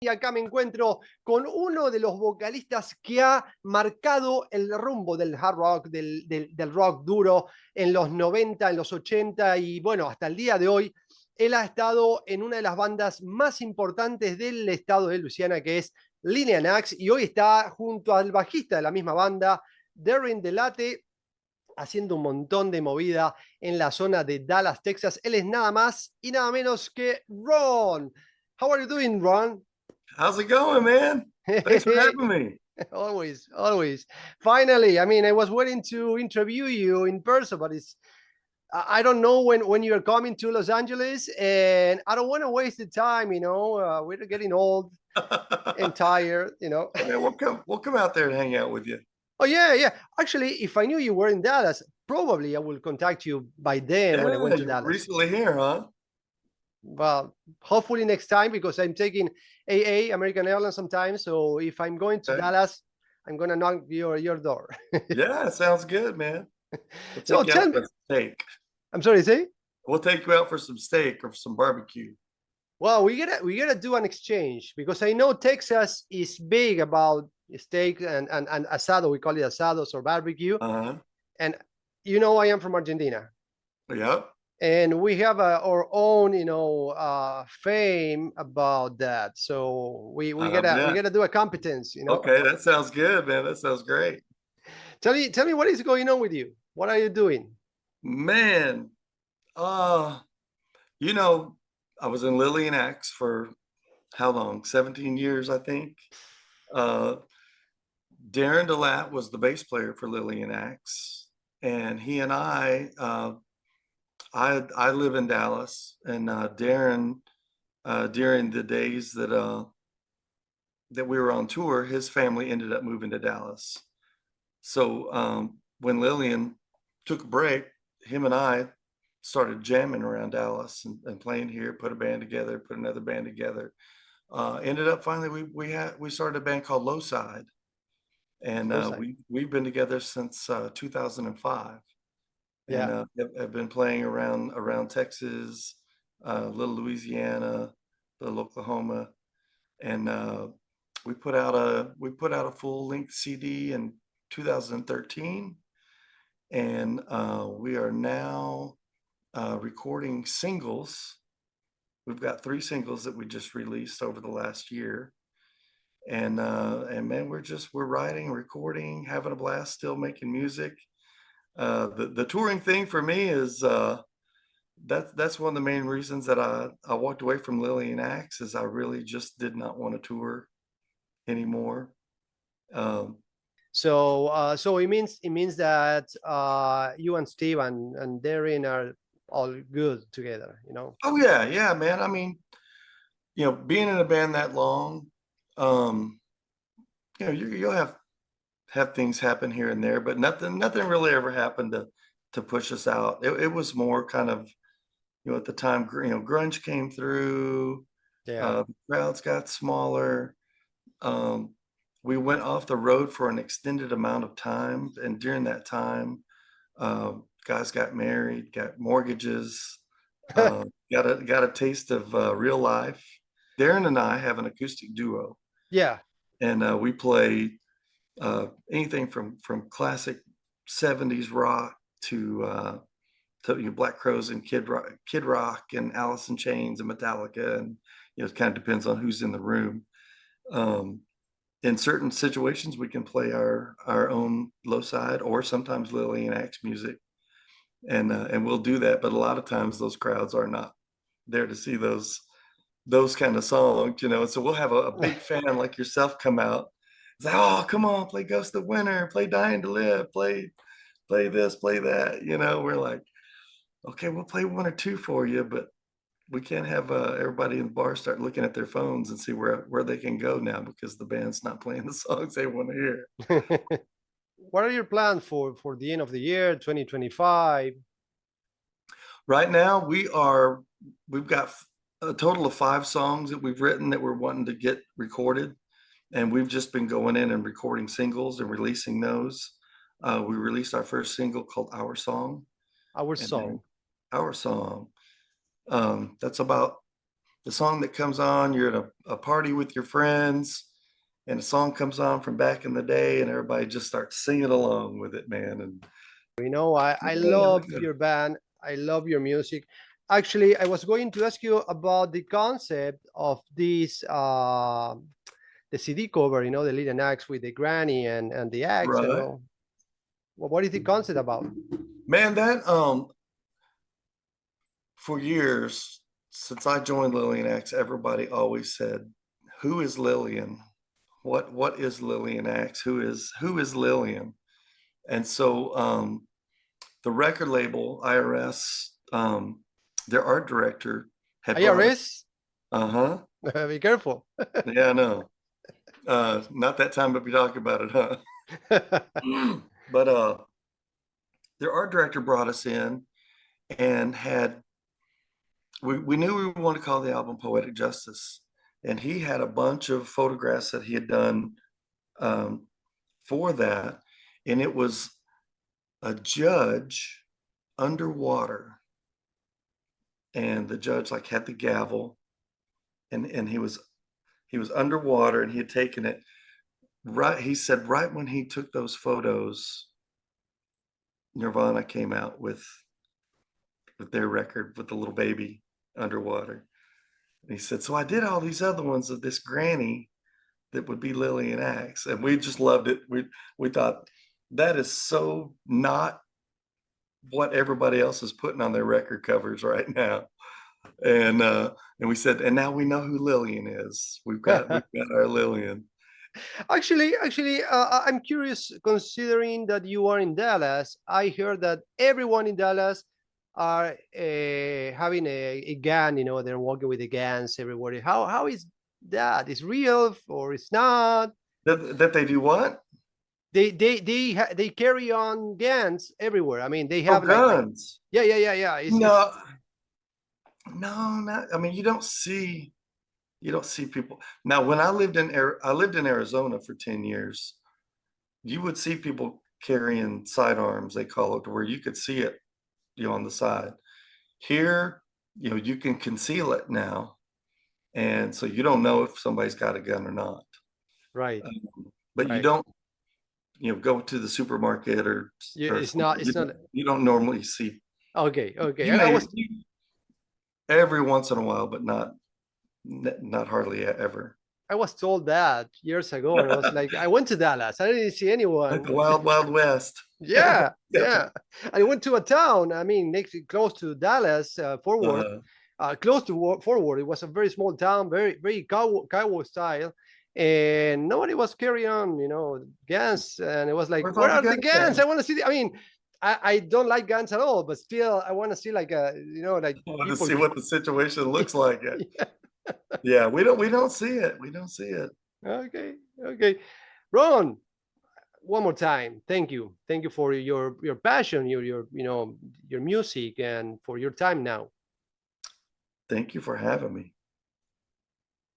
Y acá me encuentro con uno de los vocalistas que ha marcado el rumbo del hard rock, del rock duro en los 90, en los 80 y bueno, hasta el día de hoy. Él ha estado en una de las bandas más importantes del estado de Luisiana, que es Lillian Axe, y hoy está junto al bajista de la misma banda, Darren Delate, haciendo un montón de movida en la zona de Dallas, Texas. Él es nada más y nada menos que Ron. How are you doing, Ron? How's it going, man? Thanks for having me. Always, always. Finally, I mean, I was waiting to interview you in person, but I don't know when you're coming to Los Angeles, and I don't want to waste the time. We're getting old and tired. Hey, man, we'll come out there and hang out with you. Oh yeah, yeah. Actually, if I knew you were in Dallas, probably I will contact you by then when I Yeah, went to you were Dallas. recently here, huh? Well, hopefully next time because I'm taking AA American Airlines sometimes. So if I'm going to Okay. Dallas, I'm gonna knock your door. Yeah, sounds good, man. We'll So take you out tell me, for a steak. I'm sorry, say. We'll take you out for some steak or some barbecue. Well, we gotta do an exchange because I know Texas is big about steak and asado. We call it asados or barbecue. Uh-huh. And I am from Argentina. Yep. And we have our own fame about that, so we I gotta we bet. gotta do a competence. Okay, that sounds good, man. That sounds great. Tell me what is going on with you. What are you doing? Man, uh, you know, I was in Lillian Axe for how long? 17 years, I think. Uh, Darren DeLatte was the bass player for Lillian Axe, and he and I live in Dallas, and Darren, during the days that we were on tour, his family ended up moving to Dallas. So when Lillian took a break, him and I started jamming around Dallas and playing here, put a band together, put another band together. Ended up finally we started a band called Lowside, and Lowside. we've been together since 2005, and Yeah. have been playing around Texas, little Louisiana, little Oklahoma, and we put out a full length CD in 2013, and we are now recording singles. We've got 3 singles that we just released over the last year, and man, we're writing, recording, having a blast, still making music. The touring thing for me is that's one of the main reasons that I walked away from Lillian Axe, is I really just did not want to tour anymore. Um, So it means that you and Steve and Darren are all good together. oh yeah, man. I mean, being in a band that long, um, you'll have things happen here and there, but nothing really ever happened to push us out. It was more kind of, at the time, grunge came through, Yeah. the crowds got smaller. Um, we went off the road for an extended amount of time, and during that time, guys got married, got mortgages, got a taste of real life. Darren and I have an acoustic duo, Yeah. and we play anything from classic 70s rock to Black Crowes and Kid Rock and Alice in Chains and Metallica, and it kind of depends on who's in the room. Um, in certain situations, we can play our own low side or sometimes Lillian Axe music, and we'll do that. But a lot of times, those crowds are not there to see those kind of songs, And so we'll have a big fan like yourself come out. It's like, oh, come on, play Ghost of Winter, play Dying to Live, play this, play that. We're like, okay, we'll play 1 or 2 for you, but we can't have everybody in the bar start looking at their phones and see where they can go now because the band's not playing the songs they want to hear. What are your plans for the end of the year, 2025? Right now, we've got a total of 5 songs that we've written that we're wanting to get recorded, and we've just been going in and recording singles and releasing those. We released our first single called Our Song, Our and then song. Our Song. That's about the song that comes on, you're at a party with your friends, and a song comes on from back in the day, and everybody just starts singing along with it, man. And You know, I love your band. I love your music. Actually, I was going to ask you about the concept of this the CD cover, you know, the Lillian Axe with the granny and the axe, you right, know. Well, what is the concept about? man, that for years since I joined Lillian Axe, everybody always said, "Who is Lillian? What is Lillian Axe? Who is Lillian?" And so the record label IRS, their art director had brought us. IRS? Uh-huh. Be careful. Yeah, I know. Not that time to be talking about it, huh? But their art director brought us in and had we knew we wanted to call the album Poetic Justice, and he had a bunch of photographs that he had done for that, and it was a judge underwater, and the judge like had the gavel, and he was underwater, and he had taken it right. He said right when he took those photos, Nirvana came out with their record with the little baby underwater. And he said, so I did all these other ones of this granny that would be Lillian Axe, and we just loved it. We thought that is so not what everybody else is putting on their record covers right now. And we said, and now we know who Lillian is. We've got our Lillian. Actually, I'm curious. Considering that you are in Dallas, I heard that everyone in Dallas are having a gun. You know, they're walking with the guns everywhere. How is that? Is real or it's not? That they do what? They carry on guns everywhere. I mean, they Oh, have guns. Yeah. No, not. I mean, you don't see people. Now, when I lived in Arizona for 10 years, you would see people carrying sidearms, they call it, where you could see it, on the side. Here, you can conceal it now, and so you don't know if somebody's got a gun or not. right. But you Right. don't, go to the supermarket or It's not. It's not. you don't normally see. Okay. You may every once in a while, but not hardly ever. I was told that years ago, and I was like, I went to Dallas. I didn't see anyone. Like the wild, wild west. Yeah. I went to a town. I mean, close to Dallas, Fort Worth, close to Fort Worth. It was a very small town, very cowboy style, and nobody was carrying on, guns. And it was like, Where's all where the are the guns guns? at? I want to see. I mean, I don't like guns at all, but still, I want to see like like I want to people. see what the situation looks like. Yeah. Yeah, we don't see it. We don't see it. Okay. Ron, one more time, thank you for your passion, your your music, and for your time now. Thank you for having me.